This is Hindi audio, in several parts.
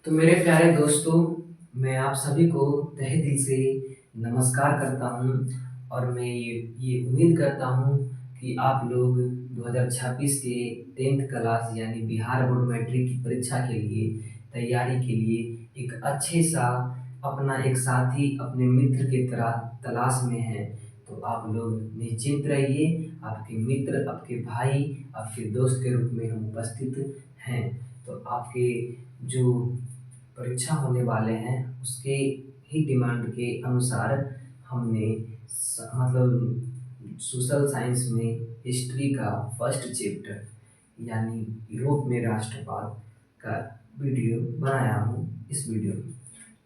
तो मेरे प्यारे दोस्तों, मैं आप सभी को तहे दिल से नमस्कार करता हूँ और मैं ये उम्मीद करता हूँ कि आप लोग 2026 के 10th क्लास यानी बिहार बोर्ड मैट्रिक की परीक्षा के लिए तैयारी के लिए एक अच्छे सा अपना एक साथी अपने मित्र की तरह तलाश में हैं। तो आप लोग निश्चिंत रहिए, आपके मित्र, आपके भाई, आपके दोस्त के रूप में हम उपस्थित हैं। तो आपके जो परीक्षा होने वाले हैं उसके ही डिमांड के अनुसार हमने मतलब सोशल साइंस में हिस्ट्री का फर्स्ट चैप्टर यानी यूरोप में राष्ट्रवाद का वीडियो बनाया हूँ इस वीडियो में।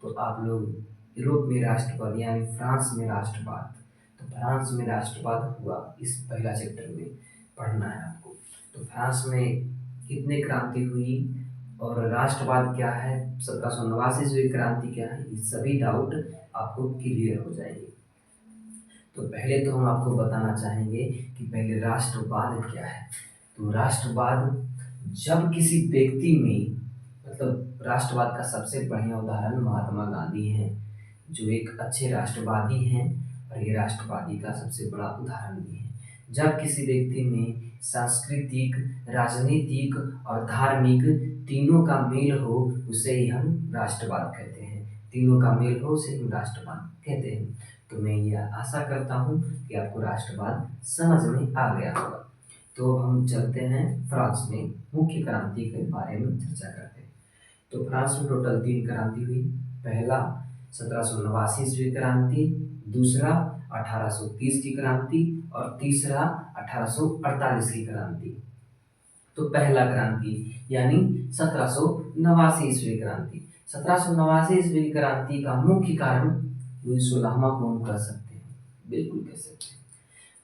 तो आप लोग यूरोप में राष्ट्रवाद यानी फ्रांस में राष्ट्रवाद, तो फ्रांस में राष्ट्रवाद हुआ इस पहला चैप्टर में पढ़ना है आपको। तो फ्रांस में कितने क्रांति हुई और राष्ट्रवाद क्या है, 1789 ईस्वी क्रांति क्या है, ये सभी डाउट आपको क्लियर हो जाएंगे। तो पहले तो हम आपको बताना चाहेंगे कि पहले राष्ट्रवाद क्या है। तो राष्ट्रवाद जब किसी व्यक्ति में मतलब राष्ट्रवाद का सबसे बढ़िया उदाहरण महात्मा गांधी हैं, जो एक अच्छे राष्ट्रवादी हैं और ये राष्ट्रवादी का सबसे बड़ा उदाहरण भी है। जब किसी व्यक्ति में सांस्कृतिक, राजनीतिक और धार्मिक तीनों का मेल हो उसे ही हम राष्ट्रवाद कहते हैं। तीनों का मेल हो उसे हम राष्ट्रवाद कहते हैं। तो मैं यह आशा करता हूँ कि आपको राष्ट्रवाद समझ में आ गया होगा। तो हम चलते हैं फ्रांस में मुख्य क्रांति के बारे में चर्चा करते हैं। तो फ्रांस में टोटल 3 क्रांति हुई। पहला 1789 ईस्वी क्रांति, दूसरा 1830 की क्रांति और तीसरा 1848 की क्रांति। तो पहला क्रांति यानी 1789 ईस्वी क्रांति। 1789 ईस्वी क्रांति का मुख्य कारण लुई सोलहवां को हम कह सकते हैं, बिल्कुल कह सकते हैं।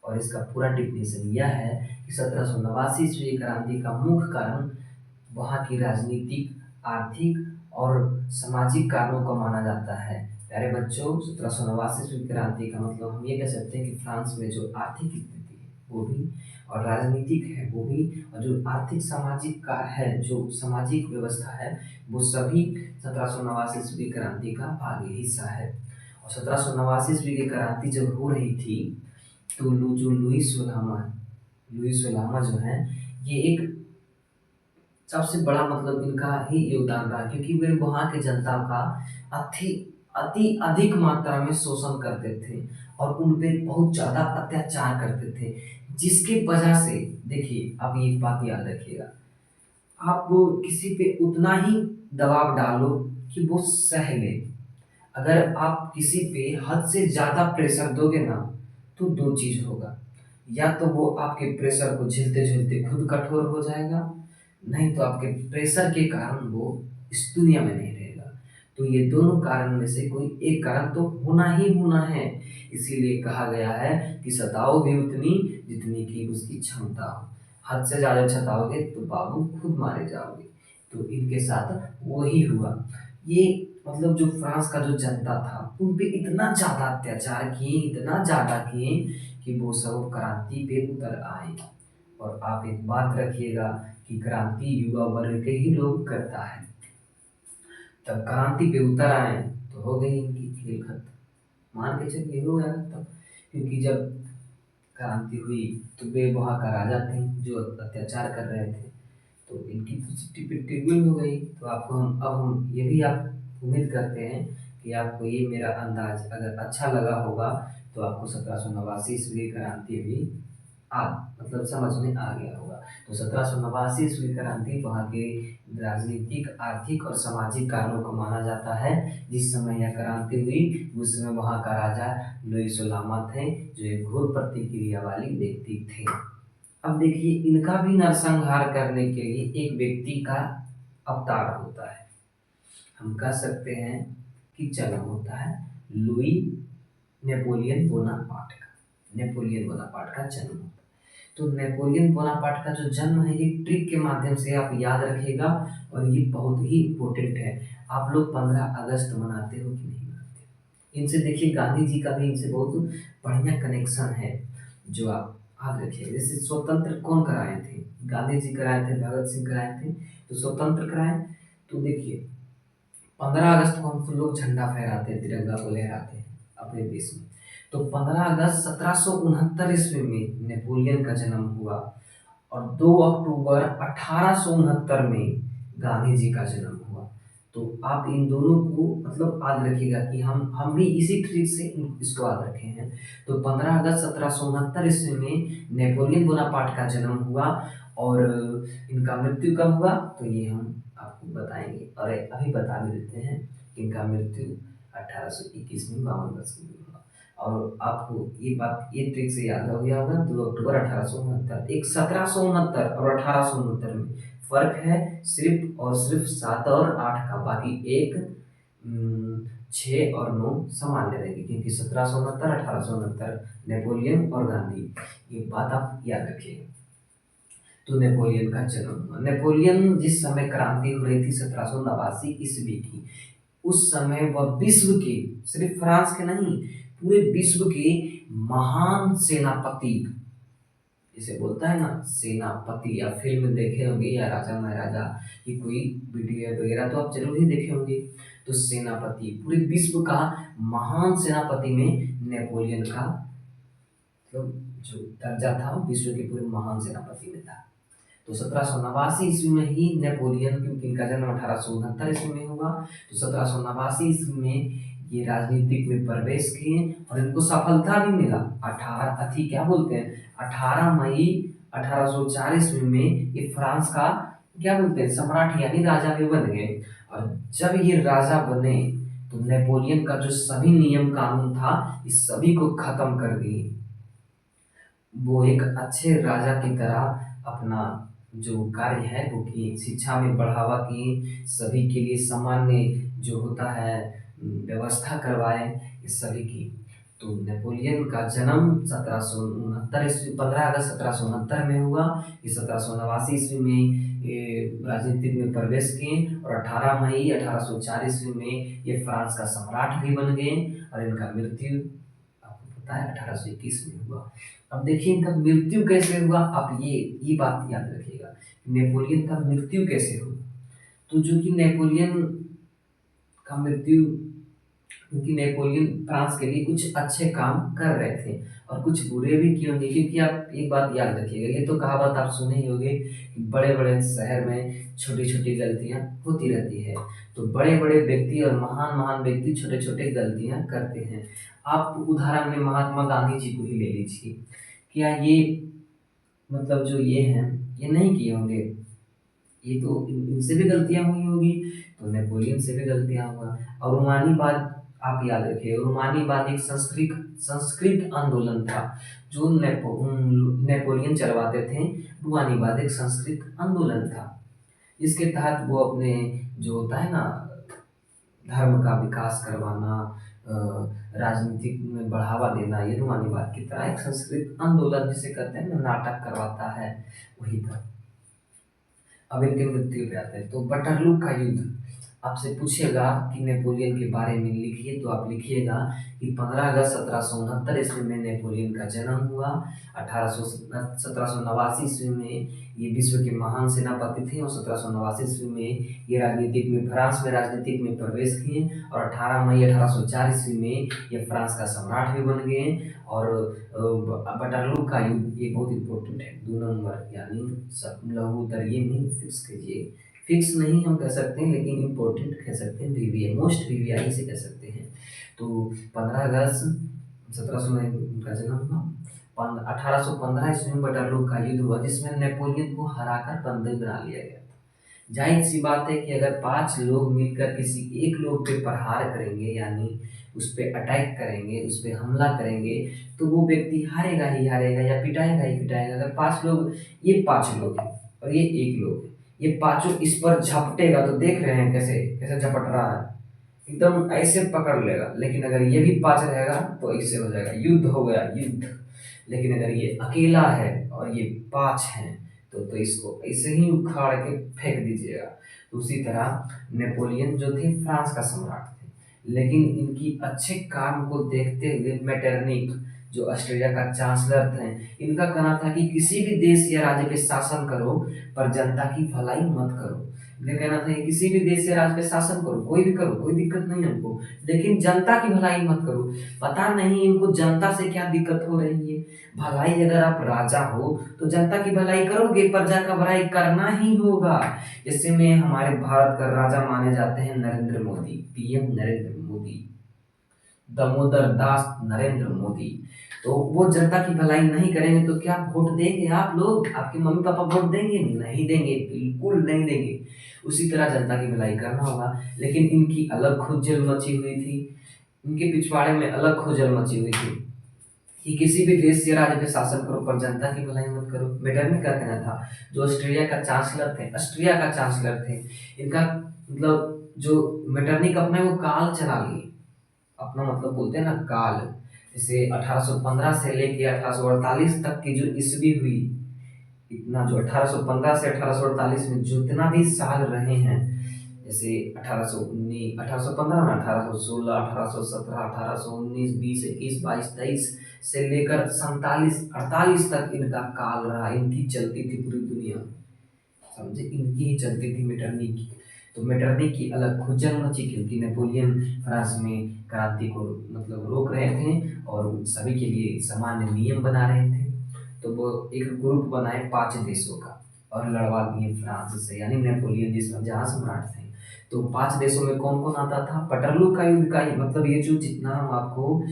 और इसका पूरा डिफिनेशन यह है कि 1789 ईस्वी क्रांति का मुख्य कारण वहाँ की राजनीतिक, आर्थिक और सामाजिक कारणों को माना जाता है। प्यारे बच्चों, 1789 ईस्वी क्रांति का मतलब हम ये कह सकते हैं कि फ्रांस में जो आर्थिक स्थिति है वो भी और राजनीतिक है वो भी और जो आर्थिक सामाजिक का है, जो सामाजिक व्यवस्था है वो सभी 1789 ईस्वी क्रांति का भाग हिस्सा है। और 1789 ईस्वी की क्रांति जब हो रही थी तो जो लुईस सोलामा जो है ये एक सबसे बड़ा मतलब इनका ही योगदान रहा, क्योंकि वे वहाँ के जनता का अति अति अधिक मात्रा में शोषण करते थे और उन पे बहुत ज़्यादा अत्याचार करते थे, जिसके वजह से देखिए अब ये बात याद रखिएगा, आप वो किसी पे उतना ही दबाव डालो कि वो सह ले। अगर आप किसी पे हद से ज़्यादा प्रेशर दोगे ना तो दो चीज़ होगा, या तो वो आपके प्रेशर को झेलते झेलते खुद कठोर हो जाएगा, नहीं तो आपके प्रेशर के कारण वो इस दुनिया में नहीं रहेगा। तो ये दोनों कारण में से कोई एक कारण तो होना ही होना है। इसीलिए कहा गया है कि सताओ भी उतनी जितनी की उसकी क्षमता हो। हद से ज़्यादा सताओगे तो बाबू खुद मारे जाओगे। तो इनके साथ वही हुआ। ये मतलब जो फ्रांस का जो जनता था उन पे इतना ज़्यादा अत्याचार किए, इतना ज़्यादा किए कि वो सब क्रांति पे उतर आए। और आप एक बात रखिएगा कि क्रांति युवा वर्ग के ही लोग करता है। तब क्रांति पे उतर आए तो हो गई इनकी खेल खत्म, मान के चलिए हो गया तब। क्योंकि जब क्रांति हुई तो वे वहाँ का राजा थे जो अत्याचार कर रहे थे, तो इनकी तो चिट्ठी पिट्ठी गुल हो गई। तो आपको हम ये भी आप उम्मीद करते हैं कि आपको ये मेरा अंदाज अगर अच्छा लगा होगा तो आपको 1789 ईस्वी क्रांति भी आ मतलब समझ में आ गया होगा। तो 1789 ईस्वी क्रांति वहाँ के राजनीतिक, आर्थिक और सामाजिक कारणों को माना जाता है। जिस समय यह क्रांति हुई उस समय वहाँ का राजा लुई सोलामा थे, जो एक घोर प्रतिक्रिया वाली व्यक्ति थे। अब देखिए इनका भी नरसंहार करने के लिए एक व्यक्ति का अवतार होता है, हम कह सकते हैं कि जन्म होता है लुई नेपोलियन बोनापार्ट का। नेपोलियन बोनापार्ट का जन्म होता है। तो नेपोलियन बोनापार्ट का जो जन्म है ये ट्रिक के माध्यम से आप याद रखिएगा और ये बहुत ही इम्पोर्टेंट है। आप लोग 15 अगस्त मनाते हो कि नहीं मनाते? इनसे देखिए गांधी जी का भी इनसे बहुत बढ़िया कनेक्शन है, जो आप याद रखिए। जैसे स्वतंत्र कौन कराए थे? गांधी जी कराए थे, भगत सिंह कराए थे। तो स्वतंत्र कराए तो देखिए 15 अगस्त को हम सब लोग झंडा फहराते हैं, तिरंगा को लहराते हैं अपने देश में। तो 15 अगस्त 1769 में नेपोलियन का जन्म हुआ और 2 अक्टूबर 1869 में गांधी जी का जन्म हुआ। तो आप इन दोनों को मतलब याद रखिएगा कि हम भी इसी ट्रिक से इसको याद रखे हैं। तो 15 अगस्त 1769 में नेपोलियन बोनापार्ट का जन्म हुआ और इनका मृत्यु कब हुआ तो ये हम आपको बताएंगे, और अभी बता भी देते हैं। इनका मृत्यु 1821 में 52 वर्ष की हुआ। और आपको ये बात ये ट्रिक से याद हो गया होगा, 2 अक्टूबर 1869। एक 1769 और 1869 में फर्क है सिर्फ और सिर्फ 7 और 8 का, बाकी एक 6 और 9 सामान्य रहेगी, क्योंकि 1769 1869 नेपोलियन और गांधी, ये बात आप याद रखिएगा। तो नेपोलियन का जन्म हुआ। नेपोलियन जिस समय क्रांति हो रही थी 1789 ईस्वी की, उस समय वह विश्व के, सिर्फ फ्रांस के नहीं, पूरे विश्व के महान सेनापति, जिसे बोलता है ना सेनापति, या फिल्म देखे होंगे या राजा महाराजा की कोई वीडियो वगैरह तो आप जरूर ही देखे होंगे। तो सेनापति, पूरे विश्व का महान सेनापति में नेपोलियन का मतलब जो दर्जा था वो विश्व के पूरे महान सेनापति में था। तो 1789 ईस्वी में ही नेपोलियन, क्योंकि इनका जन्म 1869 ईस्वी में हुआ, तो 1789 ईस्वी में ये राजनीतिक में प्रवेश किए और इनको सफलता भी मिला। 18 मई 1804 ईस्वी में ये फ्रांस का क्या बोलते हैं सम्राट यानी राजा भी बन गए। और जब ये राजा बने तो नेपोलियन का जो सभी नियम कानून था इस सभी को खत्म कर दिए। वो एक अच्छे राजा की तरह अपना जो कार्य है वो किए, शिक्षा में बढ़ावा किए, सभी के लिए सामान्य जो होता है व्यवस्था करवाए, इस सभी की। तो नेपोलियन का जन्म 1769 ईस्वी 15 अगस्त 1769 में हुआ। ये 1789 ईस्वी में ये राजनीतिक में प्रवेश किए और 18 मई 1804 ईस्वी में ये फ्रांस का सम्राट भी बन गए। और इनका मृत्यु आपको पता है 1821 में हुआ। अब देखिए इनका मृत्यु कैसे हुआ, आप ये बात याद रखिएगा, नेपोलियन का मृत्यु कैसे हुआ। तो जो कि नेपोलियन का मृत्यु, क्योंकि नेपोलियन फ्रांस के लिए कुछ अच्छे काम कर रहे थे और कुछ बुरे भी किए होंगे, क्योंकि आप एक बात याद रखिएगा, ये तो कहावत आप सुने ही होंगे कि बड़े बड़े शहर में छोटी छोटी गलतियां होती रहती है। तो बड़े बड़े व्यक्ति और महान महान व्यक्ति छोटे छोटे गलतियां करते हैं। आप उदाहरण में महात्मा गांधी जी को ही ले लीजिए, क्या ये मतलब जो ये हैं ये नहीं किए होंगे, ये तो इनसे भी गलतियां हुई होगी, तो नेपोलियन से भी गलतियां हुआ। और रूमानीवाद आप याद रखिए, रूमानीवाद एक संस्कृत संस्कृत आंदोलन था जो नेपोलियन चलवाते थे। रूमानीवाद एक संस्कृत आंदोलन था, इसके तहत वो अपने जो होता है ना धर्म का विकास करवाना, राजनीतिक में बढ़ावा देना, ये रूमानीवाद की तरह एक संस्कृत आंदोलन जिसे कहते हैं ना नाटक करवाता है, वही था। अब इनके मृत्यु पे आते हैं। तो बटरलू का युद्ध आपसे पूछेगा कि नेपोलियन के बारे में लिखिए, तो आप लिखिएगा कि 15 अगस्त 1769 ईस्वी में नेपोलियन का जन्म हुआ। 1789 ईस्वी में ये विश्व के महान सेनापति थे और 1789 ईस्वी में ये राजनीतिक में फ्रांस में राजनीतिक में प्रवेश किए और 18 मई 1804 ईस्वी में ये फ्रांस का सम्राट भी बन गए। और बटरलू का युद्ध ये बहुत इंपॉर्टेंट है, 2 नंबर, यानी सब लघु उत्तर ये नहीं फिक्स कीजिए, फिक्स नहीं हम कह सकते हैं लेकिन इम्पोर्टेंट कह सकते हैं, वीवीआई मोस्ट वीवीआई से कह सकते हैं। तो 15 अगस्त 1700 में उनका जन्म हुआ। 1815 ईस्वी में बटरलू का युद्ध हुआ जिसमें नेपोलियन को हराकर बंदी बना लिया गया था। जाहिर सी बात है कि अगर 5 लोग मिलकर किसी एक लोग पे प्रहार करेंगे, यानी उस पर अटैक करेंगे, उस पर हमला करेंगे, तो वो व्यक्ति हारेगा ही हारेगा या पिटाएगा ही पिटाएगा। अगर 5 लोग, ये 5 लोग हैं और ये एक लोग है, ये पांचों इस पर झपटेगा तो देख रहे हैं कैसे कैसे झपट रहा है, एकदम ऐसे पकड़ लेगा। लेकिन अगर ये भी 5 रहेगा तो ऐसे हो जाएगा, युद्ध हो गया युद्ध। लेकिन अगर ये अकेला है और ये 5 हैं तो इसको ऐसे ही उखाड़ के फेंक दीजिएगा। तो उसी तरह नेपोलियन जो थे फ्रांस का सम्राट थे, लेकिन इनकी अच्छे काम को देखते हुए मेटरनिक जो ऑस्ट्रेलिया का चांसलर थे, इनका कहना था कि किसी भी देश या राज्य पे शासन करो पर जनता की भलाई मत करो। इनका कहना था कि किसी भी देश या राज्य पे शासन करो, कोई भी करो, कोई दिक्कत नहीं हमको, लेकिन जनता की भलाई मत करो। पता नहीं इनको जनता से क्या दिक्कत हो रही है। भलाई, अगर आप राजा हो तो जनता की भलाई करोगे, प्रजा का भलाई करना ही होगा। ऐसे में हमारे भारत का राजा माने जाते हैं नरेंद्र मोदी, पीएम नरेंद्र मोदी, दामोदर दास नरेंद्र मोदी। तो वो जनता की भलाई नहीं करेंगे तो क्या वोट देंगे आप लोग? आपके मम्मी पापा वोट देंगे? नहीं देंगे, बिल्कुल नहीं देंगे। उसी तरह जनता की भलाई करना होगा। लेकिन इनकी अलग खुजल मची हुई थी, इनके पिछवाड़े में अलग खुजल मची हुई थी कि किसी भी देश या राज्य पे शासन करो पर जनता की भलाई मत करो। मेटरनिक का कहना था, जो ऑस्ट्रेलिया का चांसलर थे, ऑस्ट्रिया का चांसलर थे, इनका मतलब जो मेटरनिक अपना वो काल चला लिए, अपना मतलब बोलते हैं ना काल। जैसे 1815 से लेके 1848 तक की जो ईस्वी हुई, इतना जो 1815 से 1848 में जितना भी साल रहे हैं, जैसे 1819, 1815 में 1816, 1817, 1819, 20, 21, 22, 23 से लेकर 47, 48 तक इनका काल रहा। इनकी चलती थी पूरी दुनिया में, समझे, इनकी ही चलती थी मेटरनिक की। तो मेटरनिक की अलग खुजल मची क्योंकि नेपोलियन फ्रांस में क्रांति को मतलब रोक रहे थे और सभी के लिए सामान्य नियम बना रहे थे। तो वो एक ग्रुप बनाए 5 देशों का और लड़वा दिए फ्रांस से, यानी नेपोलियन जिसमें जहाँ सम्राट थे। तो 5 देशों में कौन कौन आता था? पटरलू का युद्ध का मतलब ये जो जितना हम आपको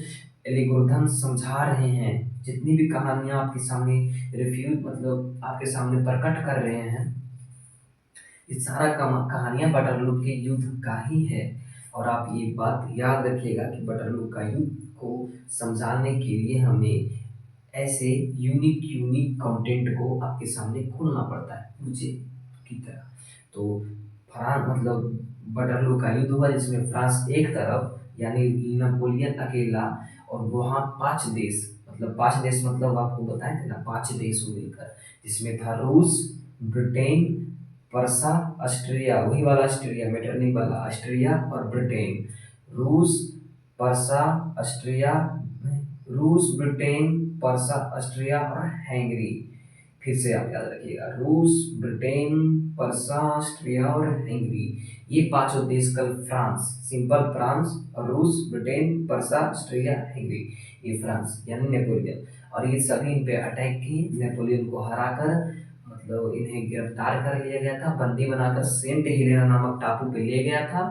एल्गोरिथम समझा रहे हैं, जितनी भी कहानियां आपके सामने रिफ्यूज मतलब आपके सामने प्रकट कर रहे हैं, ये सारा कहानियां बटरलू के युद्ध का ही है। और आप ये बात याद रखिएगा कि बटरलू का युद्ध को समझाने के लिए हमें ऐसे यूनिक यूनिक कंटेंट को आपके सामने खोलना पड़ता है मुझे की तरह। तो फ्रांस मतलब बटरलू का युद्ध हुआ जिसमें फ्रांस एक तरफ यानी नेपोलियन अकेला, और वहाँ 5 देश, मतलब 5 देश मतलब आपको बताए थे ना 5 देश मिलकर, जिसमें था रूस, ब्रिटेन, वर्षा, ऑस्ट्रिया, वही वाला ऑस्ट्रिया, मेटरनिक वाला ऑस्ट्रिया और ब्रिटेन। रूस, पर्सा, ऑस्ट्रिया, रूस, ब्रिटेन, पर्सा, ऑस्ट्रिया और हंगरी। फिर से आप याद रखिएगा, रूस, ब्रिटेन, पर्सा, ऑस्ट्रिया और हंगरी। ये पांचों देश कल फ्रांस, सिंपल फ्रांस, और रूस, ब्रिटेन, पर्सा, ऑस्ट्रिया, हंगरी, ये फ्रांस यानी नेपोलियन। और ये सभी इन पे अटैक किए, नेपोलियन को हराकर मतलब इन्हें गिरफ्तार कर लिया गया था, बंदी बनाकर सेंट हेलेना नामक टापू पे ले गया था,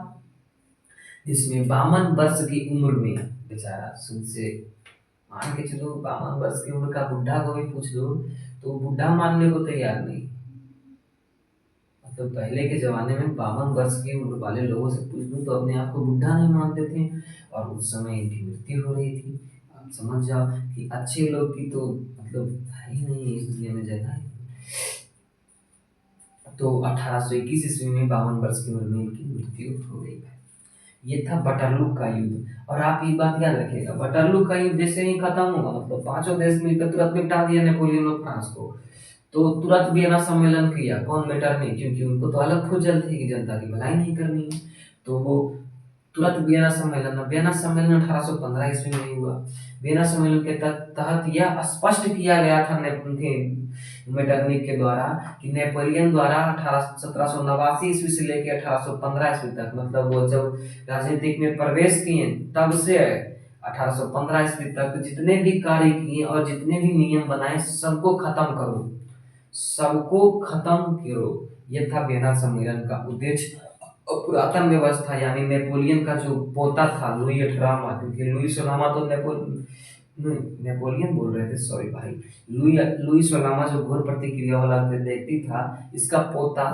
जिसमें 52 वर्ष की उम्र में बेचारा सुन से मान के चलो 52 वर्ष की उम्र का बुढ़ा को भी पूछ लो तो बुढ़ा मानने को तैयार नहीं। मतलब पहले के जमाने में 52 वर्ष की उम्र वाले लोगों से पूछ लो तो अपने आप को बुढ़ा नहीं मानते थे, और उस समय इनकी मृत्यु हो रही थी। आप समझ जाओ कि अच्छे लोग की तो मतलब है ही नहीं इस दुनिया में जगह। तो 1821 ईस्वी में 52 वर्ष की उम्र में इनकी मृत्यु हो गई है। ये था बटरलू का युद्ध। और आप ये बात याद रखिएगा, बटरलू का युद्ध जैसे ही खत्म होगा मतलब पांचों देश मिलकर तुरंत निपटा दिया नेपोलियन और फ्रांस को, तो तुरंत वियना सम्मेलन किया। कौन? मेटरनिख, क्योंकि उनको तो अलग खुजल थी कि जनता की भलाई नहीं करनी है। तो वो तुरंत वियना सम्मेलन 1815 ईस्वी में ही हुआ। वियना सम्मेलन के तहत यह स्पष्ट किया गया था मेटरनिख के द्वारा कि नेपोलियन द्वारा 1789 ईस्वी से लेकर 1815 ईस्वी तक, मतलब वो जब राजनीतिक में प्रवेश किए तब से 1815 ईस्वी तक जितने भी कार्य किए और जितने भी नियम बनाए सबको खत्म करो, सबको खत्म करो। यह था वियना सम्मेलन का उद्देश्य। और पुरातन व्यवस्था यानी नेपोलियन का जो पोता था लुई अठारहवां, क्योंकि लुई सोलहवां तो नेपोलियन बोल रहे थे, सॉरी भाई, लुई सोलहवां जो घोर प्रतिक्रिया वाला व्यक्ति था, इसका पोता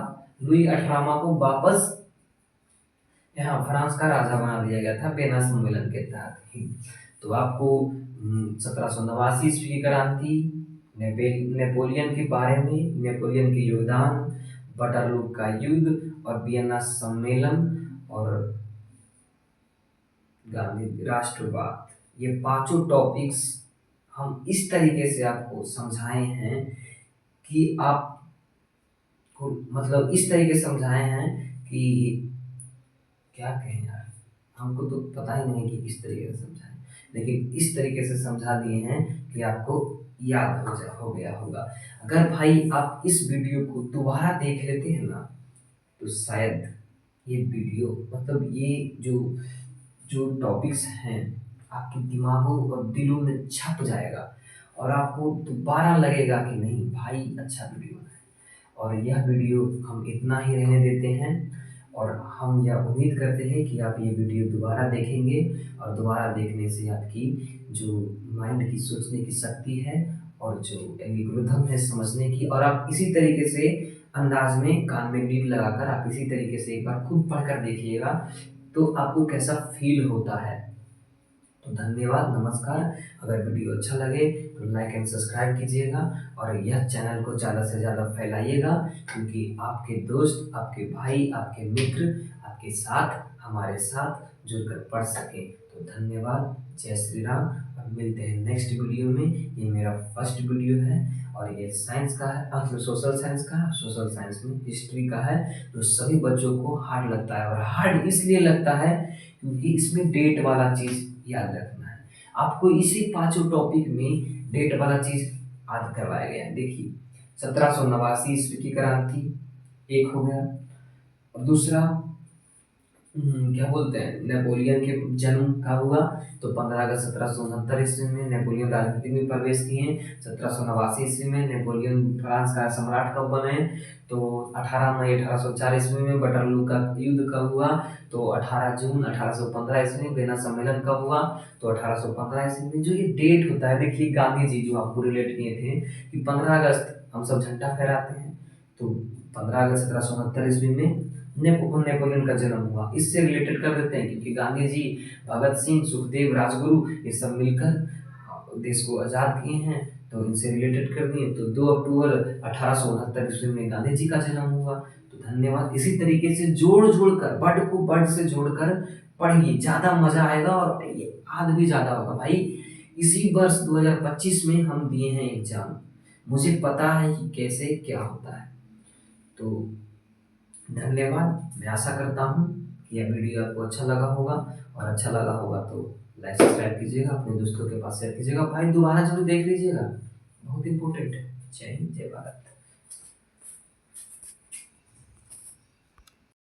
लुई अठारहवां को वापस यहाँ फ्रांस का राजा बना दिया गया था वियना सम्मेलन के तहत ही। तो आपको 1789 ईस्वी की क्रांति, नेपोलियन के बारे में, नेपोलियन के योगदान, बटरलू का युद्ध और वियना सम्मेलन और गांधी राष्ट्रवाद, ये पांचों टॉपिक्स हम इस तरीके से आपको समझाए हैं कि आप को मतलब इस तरीके से समझाए हैं कि क्या कहें यार, हमको तो पता ही नहीं कि किस तरीके से समझाएं। लेकिन इस तरीके से समझा दिए हैं कि आपको याद हो गया होगा। अगर भाई आप इस वीडियो को दोबारा देख लेते हैं ना, तो शायद ये वीडियो मतलब ये जो जो टॉपिक्स हैं आपके दिमागों और दिलों में छप जाएगा और आपको दोबारा लगेगा कि नहीं भाई अच्छा वीडियो है। और यह वीडियो हम इतना ही रहने देते हैं और हम यह उम्मीद करते हैं कि आप ये वीडियो दोबारा देखेंगे और दोबारा देखने से आपकी जो माइंड की सोचने की शक्ति है और जो एल्गोरिथम है समझने की, और आप इसी तरीके से अंदाज में कान में लीड लगाकर आप इसी तरीके से एक बार खुद पढ़कर देखिएगा तो आपको कैसा फील होता है। तो धन्यवाद, नमस्कार। अगर वीडियो अच्छा लगे तो लाइक एंड सब्सक्राइब कीजिएगा और यह चैनल को ज़्यादा से ज़्यादा फैलाइएगा, क्योंकि आपके दोस्त, आपके भाई, आपके मित्र आपके साथ, हमारे साथ जुड़कर पढ़ सकें। तो धन्यवाद, जय श्री राम, और मिलते हैं नेक्स्ट वीडियो में। ये मेरा फर्स्ट वीडियो है और ये साइंस का है, सोशल साइंस का है। सोशल साइंस में हिस्ट्री का है, तो सभी बच्चों को हार्ड लगता है, और हार्ड इसलिए लगता है क्योंकि इसमें डेट वाला चीज़ याद रखना है। आपको इसी पांचों टॉपिक में डेट वाला चीज याद करवाया गया है। देखिए 1789 ईस्वी की क्रांति एक हो गया, और दूसरा क्या बोलते हैं, नेपोलियन के जन्म कब हुआ, तो 15 अगस्त 1769 ईस्वी में नेपोलियन राजनीति में प्रवेश किए। 1789 ईस्वी में नेपोलियन फ्रांस का सम्राट कब बने, तो 18 मई 1804 ईस्वी में वटरलू का युद्ध कब हुआ, तो 18 जून 1815 ईस्वी में। वेना सम्मेलन कब हुआ, तो 1815 ईस्वी में। जो ये डेट होता है, देखिए गांधी जी जो आपको रिलेट किए थे कि 15 अगस्त हम सब झंडा फहराते हैं, तो 15 अगस्त 1769 ईस्वी में नेपोलियन का जन्म हुआ। इससे रिलेटेड कर देते हैं क्योंकि गांधी जी, भगत सिंह, सुखदेव, राजगुरु ये सब मिलकर देश को आज़ाद किए हैं, तो इनसे रिलेटेड कर दिए। तो 2 अक्टूबर 1869 ईस्वी में गांधी जी का जन्म हुआ। तो धन्यवाद। इसी तरीके से जोड़ जोड़ कर, वर्ड को वर्ड से जोड़कर पढ़िए, ज़्यादा मजा आएगा और ये याद भी ज़्यादा होगा भाई। इसी वर्ष 2025 में हम दिए हैं एग्जाम, मुझे पता है कि कैसे क्या होता है। तो धन्यवाद। मैं आशा करता हूँ कि यह वीडियो आपको अच्छा लगा होगा, और अच्छा लगा होगा तो लाइक सब्सक्राइब कीजिएगा, अपने दोस्तों के पास शेयर कीजिएगा। भाई दोबारा जरूर देख लीजिएगा, बहुत इंपॉर्टेंट है। जय हिंद, जय भारत।